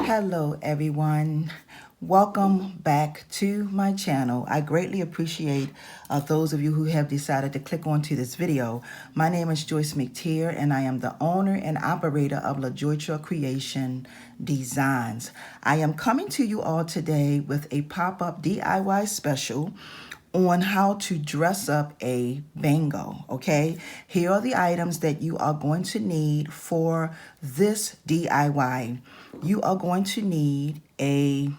Hello everyone, welcome back to my channel. I greatly appreciate those of you who have decided to click onto this video. My name is Joyce McTeer and I am the owner and operator of LaJoytra Creation Designs. I am coming to you all today with a pop-up DIY special on how to dress up a bangle. Okay, here are the items that you are going to need for this DIY. You are going to need a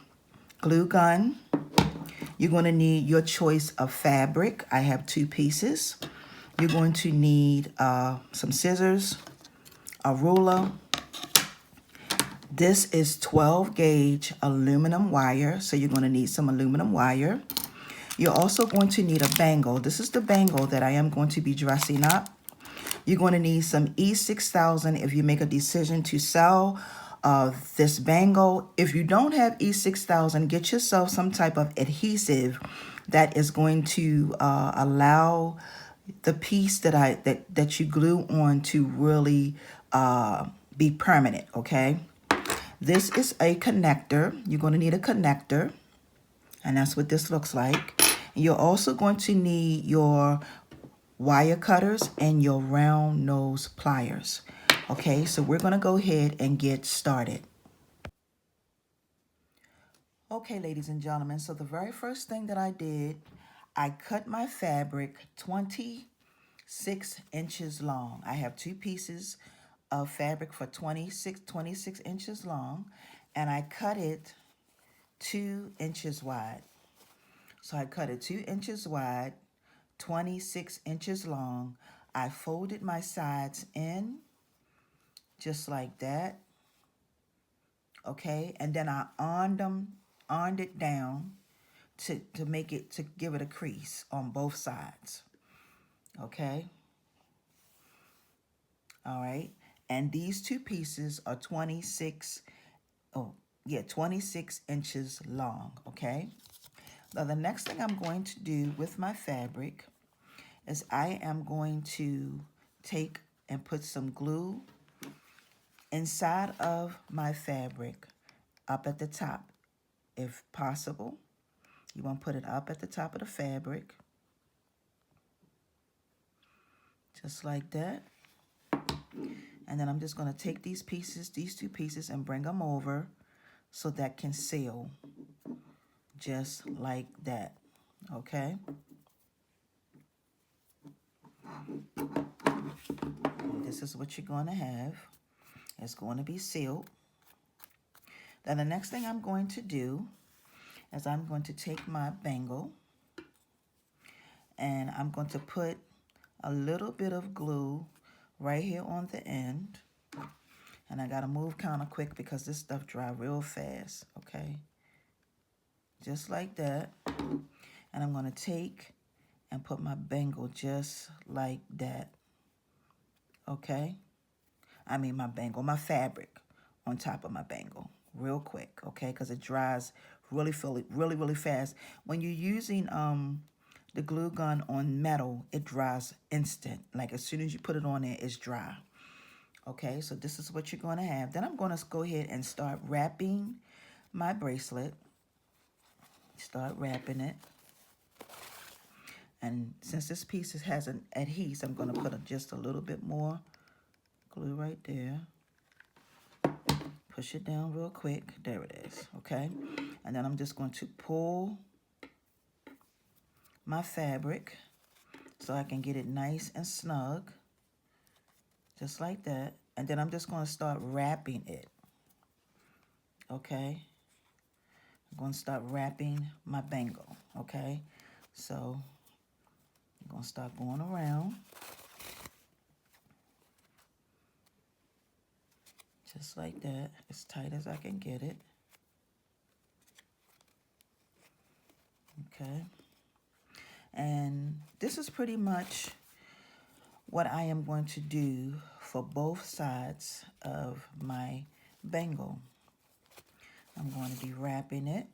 glue gun. You're going to need your choice of fabric. I have 2 pieces. You're going to need some scissors, a ruler. This is 12 gauge aluminum wire, so you're going to need some aluminum wire. You're also going to need a bangle. This is the bangle that I am going to be dressing up. You're going to need some E6000 if you make a decision to sell this bangle. If you don't have E6000, get yourself some type of adhesive that is going to allow the piece that you glue on to really be permanent, okay? This is a connector. You're going to need a connector, and that's what this looks like. You're also going to need your wire cutters and your round nose pliers. Okay, so we're going to go ahead and get started. Okay, ladies and gentlemen, so the very first thing that I did, I cut my fabric 26 inches long. I have 2 pieces of fabric for 26 inches long, and I cut it 2 inches wide. So I cut it 2 inches wide, 26 inches long. I folded my sides in just like that. Okay, and then I ironed it down to give it a crease on both sides. Okay. All right. And these 2 pieces are 26 inches long. Okay. Now the next thing I'm going to do with my fabric is I am going to take and put some glue inside of my fabric up at the top. If possible, you want to put it up at the top of the fabric, just like that. And then I'm just going to take these 2 pieces, and bring them over so that can seal just like that. Okay. And this is what you're going to have. It's going to be sealed. Then the next thing I'm going to do is I'm going to take my bangle and I'm going to put a little bit of glue right here on the end. And I got to move kind of quick because this stuff dry real fast, okay? Just like that. And I'm going to take and put my bangle just like that, okay? I mean my fabric on top of my bangle real quick, okay? Because it dries really fast. When you're using the glue gun on metal, it dries instant. Like as soon as you put it on there, it's dry. Okay, so this is what you're going to have. Then I'm going to go ahead and start wrapping my bracelet. Start wrapping it. And since this piece has an adhesive, I'm going to put just a little bit more glue right there. Push it down real quick. There it is, okay? And then I'm just going to pull my fabric so I can get it nice and snug. Just like that. And then I'm just going to start wrapping it. Okay? I'm going to start wrapping my bangle. Okay? So I'm going to start going around. Just like that. As tight as I can get it. Okay? And this is pretty much what I am going to do for both sides of my bangle. I'm going to be wrapping it.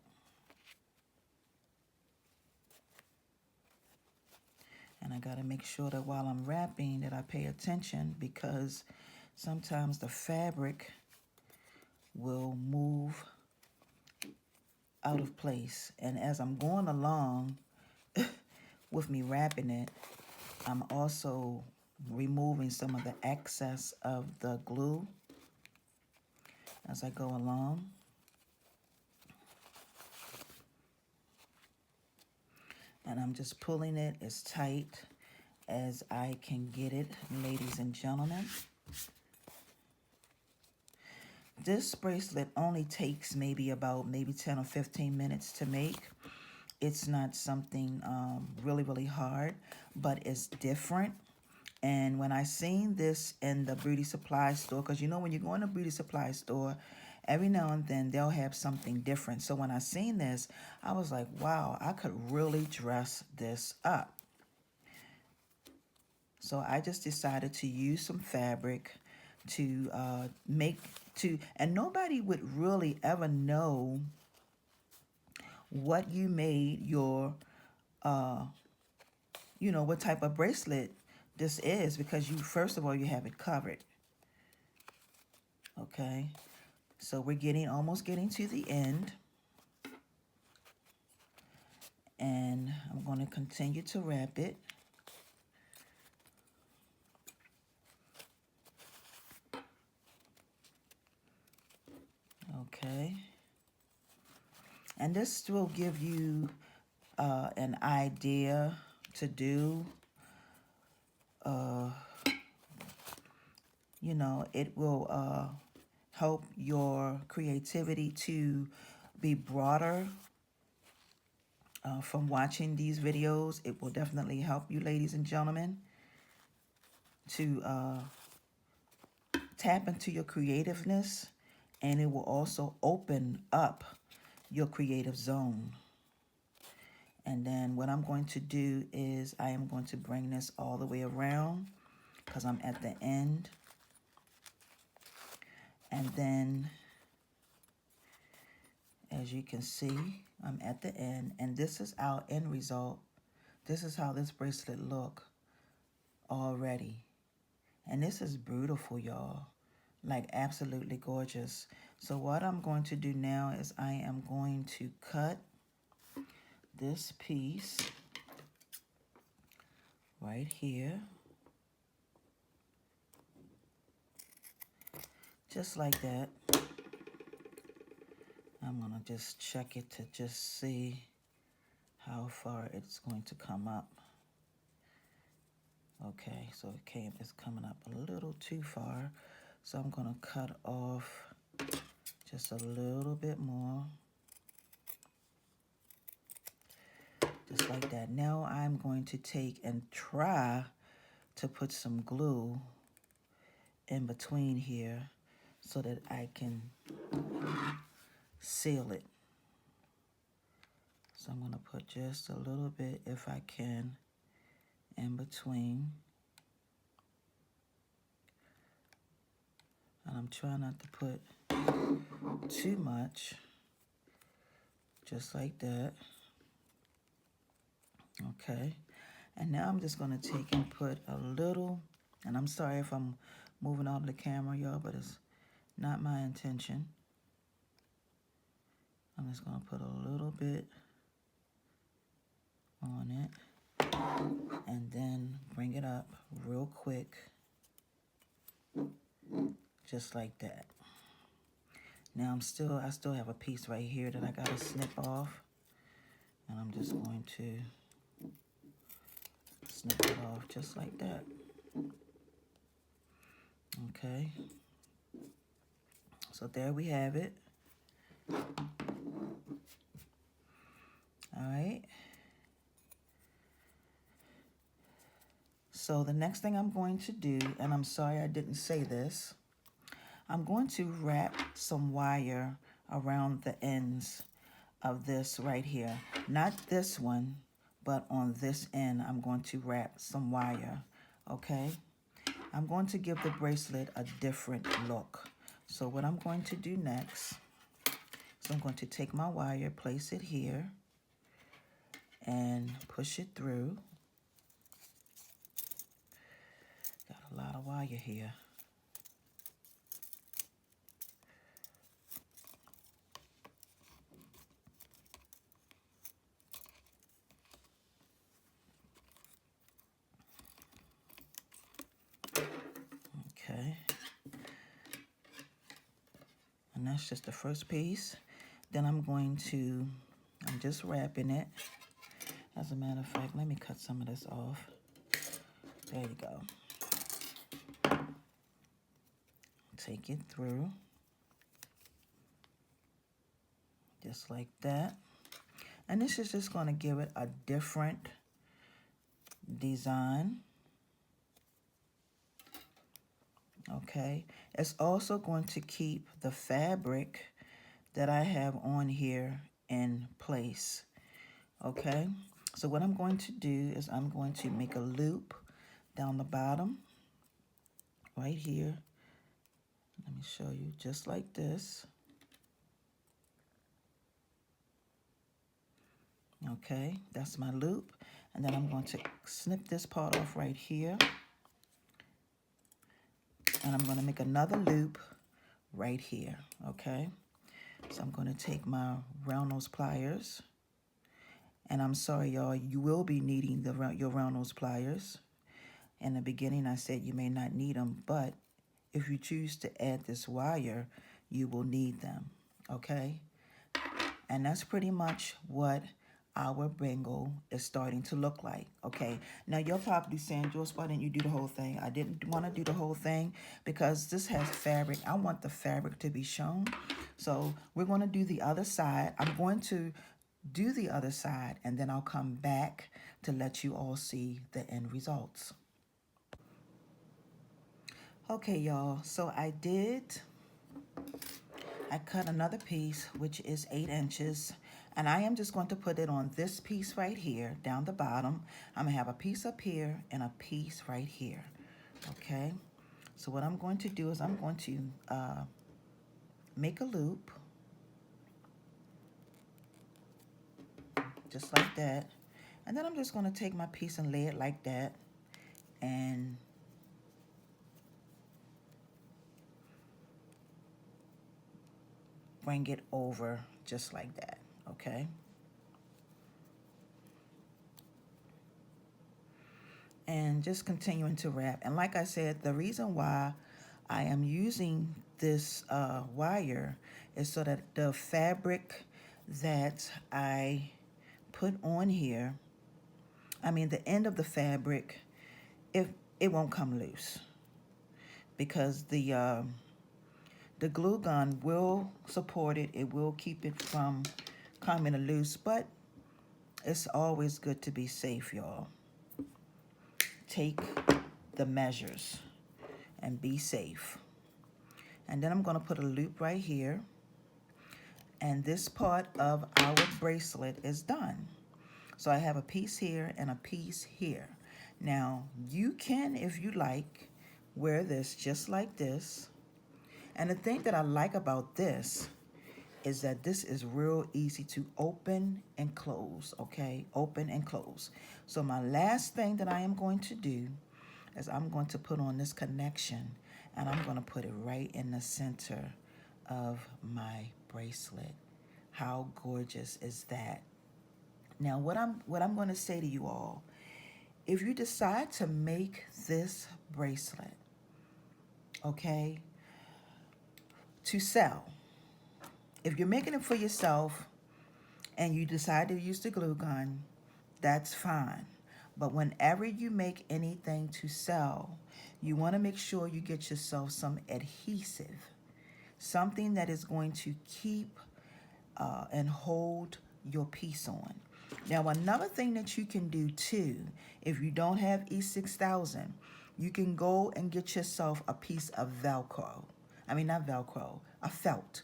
And I got to make sure that while I'm wrapping that I pay attention, because sometimes the fabric will move out of place. And as I'm going along with me wrapping it, I'm also removing some of the excess of the glue as I go along. And I'm just pulling it as tight as I can get it, ladies and gentlemen. This bracelet only takes maybe 10 or 15 minutes to make. It's not something really hard, but it's different. And when I seen this in the beauty supply store, because you know when you go in a beauty supply store, every now and then they'll have something different. So when I seen this, I was like, wow, I could really dress this up. So I just decided to use some fabric to and nobody would really ever know what you made your, what type of bracelet this is, because first of all, you have it covered. Okay, so we're almost getting to the end. And I'm going to continue to wrap it. Okay. And this will give you an idea to do. It will help your creativity to be broader. From watching these videos, it will definitely help you, ladies and gentlemen, to tap into your creativeness, and it will also open up your creative zone. And then what I'm going to do is I am going to bring this all the way around because I'm at the end. And then, as you can see, I'm at the end, and this is our end result. This is how this bracelet look already. And this is beautiful, y'all. Like absolutely gorgeous. So what I'm going to do now is I am going to cut this piece right here. Just like that. I'm going to just check it to just see how far it's going to come up. Okay, so it's coming up a little too far. So I'm going to cut off just a little bit more. Just like that. Now I'm going to take and try to put some glue in between here so that I can seal it. So I'm going to put just a little bit, if I can, in between. And I'm trying not to put too much, just like that. Okay. And now I'm just going to take and put a little, and I'm sorry if I'm moving out of the camera, y'all, but it's not my intention. I'm just going to put a little bit on it and then bring it up real quick, just like that. Now I still have a piece right here that I got to snip off, and I'm just going to snip it off just like that. Okay. So there we have it. All right. So the next thing I'm going to do, and I'm sorry I didn't say this, I'm going to wrap some wire around the ends of this right here. Not this one, but on this end, I'm going to wrap some wire, okay? I'm going to give the bracelet a different look. So what I'm going to do next is I'm going to take my wire, place it here, and push it through. Got a lot of wire here. And that's just the first piece. Then I'm just wrapping it. As a matter of fact, let me cut some of this off. There you go. Take it through. Just like that. And this is just going to give it a different design. Okay. It's also going to keep the fabric that I have on here in place. Okay. So what I'm going to do is I'm going to make a loop down the bottom right here. Let me show you, just like this. Okay, that's my loop. And then I'm going to snip this part off right here. And I'm going to make another loop right here, okay? So I'm going to take my round nose pliers. And I'm sorry, y'all, you will be needing your round nose pliers. In the beginning, I said you may not need them, but if you choose to add this wire, you will need them, okay? And that's pretty much what our bangle is starting to look like, okay? Now, you're probably saying, Joyce, why didn't you do the whole thing? I didn't want to do the whole thing because this has fabric. I want the fabric to be shown. So we're going to do the other side. I'm going to do the other side, and then I'll come back to let you all see the end results. Okay, y'all, so I cut another piece, which is 8 inches, and I am just going to put it on this piece right here, down the bottom. I'm gonna have a piece up here and a piece right here, okay? So what I'm going to do is I'm going to make a loop, just like that. And then I'm just gonna take my piece and lay it like that, and bring it over just like that, okay? And just continuing to wrap. And like I said, the reason why I am using this wire is so that the fabric that I put on here, I mean the end of the fabric, it won't come loose, because the glue gun will support it. It will keep it from coming loose, but it's always good to be safe, y'all. Take the measures and be safe. And then I'm going to put a loop right here. And this part of our bracelet is done. So I have a piece here and a piece here. Now, you can, if you like, wear this just like this. And the thing that I like about this is that this is real easy to open and close, okay? Open and close. So my last thing that I am going to do is I'm going to put on this connection, and I'm going to put it right in the center of my bracelet. How gorgeous is that? Now, what I'm going to say to you all, if you decide to make this bracelet, okay, to sell, if you're making it for yourself and you decide to use the glue gun, that's fine. But whenever you make anything to sell, you want to make sure you get yourself some adhesive, something that is going to keep and hold your piece on. Now, another thing that you can do too, if you don't have E6000, you can go and get yourself a piece of Velcro. I mean, not Velcro, a felt.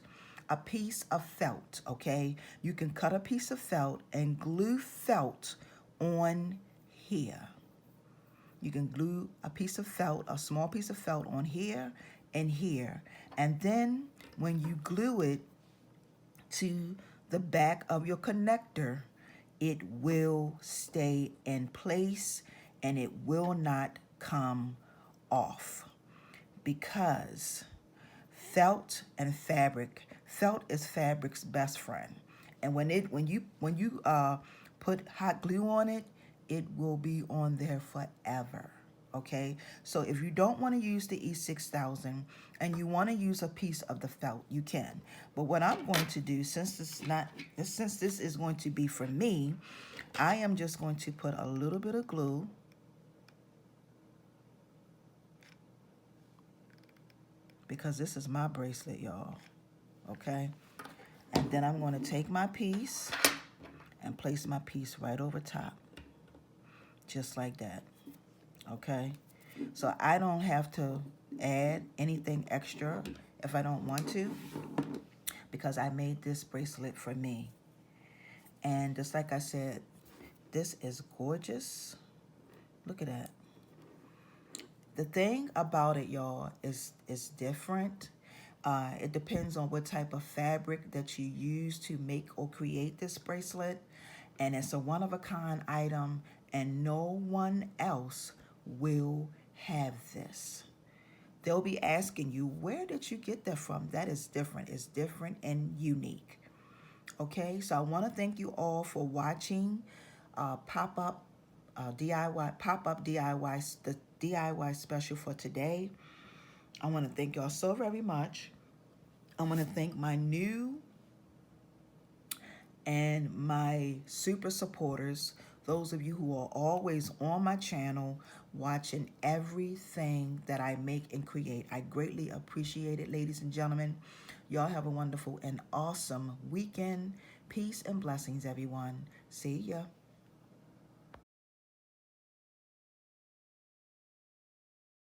A piece of felt, okay? You can cut a piece of felt and glue felt on here. You can glue a piece of felt, a small piece of felt on here and here. And then when you glue it to the back of your connector, it will stay in place and it will not come off, because felt and fabric, felt is fabric's best friend. And when you put hot glue on it, it will be on there forever. Okay, so if you don't want to use the E6000 and you want to use a piece of the felt, you can. But what I'm going to do, since this is going to be for me, I am just going to put a little bit of glue because this is my bracelet, y'all. Okay, and then I'm going to take my piece and place my piece right over top, just like that. Okay, so I don't have to add anything extra if I don't want to, because I made this bracelet for me. And just like I said, this is gorgeous. Look at that. The thing about it, y'all, is different. It depends on what type of fabric that you use to make or create this bracelet. And it's a one-of-a-kind item, and no one else will have this. They'll be asking you, where did you get that from? That is different. It's different and unique. Okay, so I want to thank you all for watching pop-up DIY, the DIY special for today. I want to thank y'all so very much. I want to thank my new and my super supporters, those of you who are always on my channel watching everything that I make and create. I greatly appreciate it, ladies and gentlemen. Y'all have a wonderful and awesome weekend. Peace and blessings, everyone. See ya.